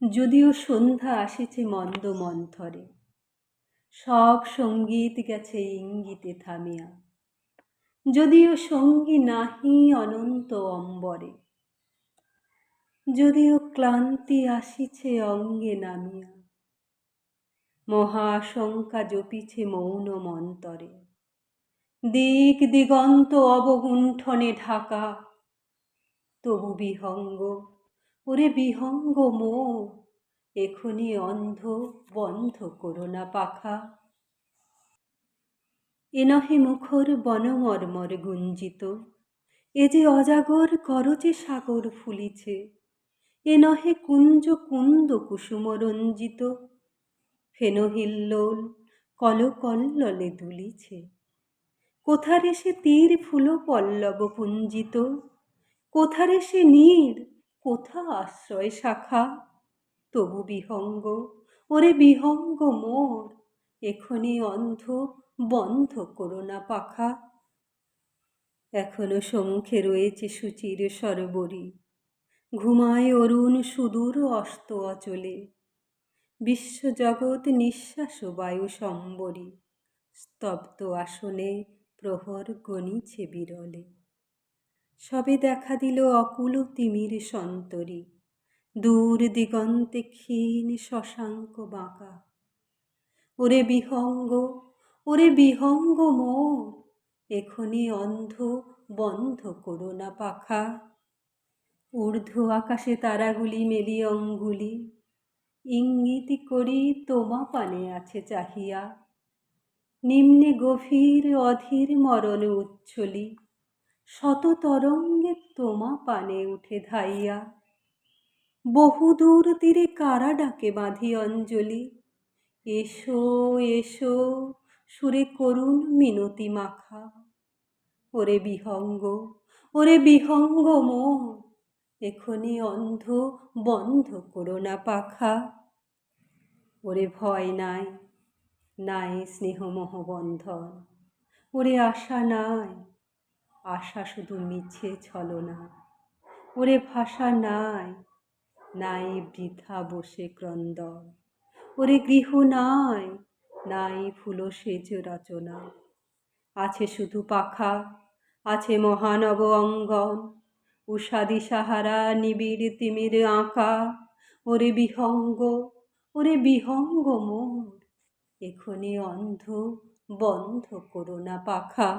যদিও সন্ধ্যা আসিছে মন্দ মন্থরে, সব সঙ্গীত গেছে ইঙ্গিতে থামিয়া। যদিও সঙ্গী নাহি অনন্ত অম্বরে, যদিও ক্লান্তি আসিছে অঙ্গে নামিয়া। মহাশঙ্কা জপিছে মৌন মন্তরে, দিক দিগন্ত অবগুণ্ঠনে ঢাকা। তবু বিহঙ্গ, ওরে বিহঙ্গ মোর, এখনি অন্ধ বন্ধ করো না পাখা। এ নহে মুখর বনমর্মর গুঞ্জিত, এ যে অজাগর করচে সাগর ফুলিছে। এ নহে কুঞ্জ কুন্দ কুসুম রঞ্জিত, ফেনহিল্লোল কলকল্ললে দুলিছে। কোথারে সে তীর ফুল পল্লব পুঞ্জিত, কোথারে সে নীর, কোথা আশ্রয় শাখা। তবু বিহঙ্গ, ওরে বিহঙ্গ মোর, এখনি অন্ধ বন্ধ করো না পাখা। এখনো শঙ্খে রয়েছে সুচির সরবরি, ঘুমায় অরুণ সুদূর অস্ত অচলে। বিশ্বজগৎ নিঃশ্বাস বায়ু সম্বরী, স্তব্ধ আসনে প্রহর গণিছে বিরলে। সবে দেখা দিল অকুল তিমির সন্তরী, দূর দিগন্তে ক্ষীণ শশাঙ্ক বাঁকা। ওরে বিহঙ্গ, ওরে বিহঙ্গ মোর, এখনি অন্ধ বন্ধ করো না পাখা। ঊর্ধ্ব আকাশে তারাগুলি মেলি অঙ্গুলি, ইঙ্গিত করি তোমা পানে আছে চাহিয়া। নিম্নে গভীর অধীর মরণ উচ্ছলি, শত তরঙ্গে তোমা পানে উঠে ধাইয়া। বহুদূর তীরে কারা ডাকে বাঁধি অঞ্জলি, এসো এসো সুরে করুণ মিনতি মাখা। ওরে বিহঙ্গ, ওরে বিহঙ্গ মোর, এখনি অন্ধ বন্ধ করো না পাখা। ওরে ভয় নাই, নাই স্নেহমোহ বন্ধন, ওরে আশা নাই, আশা শুধু মিছে ছলনা। ওরে ভাষা নাই, নাই বৃথা বসে ক্রন্দন। ওরে গৃহ নাই, নাই ফুল সেজ রচনা। আছে শুধু পাখা, আছে মহানব অঙ্গন, উষা দিশাহারা নিবিড় তিমির আঁকা। ওরে বিহঙ্গ, ওরে বিহঙ্গ মোর, এখনি অন্ধ বন্ধ করো না পাখা।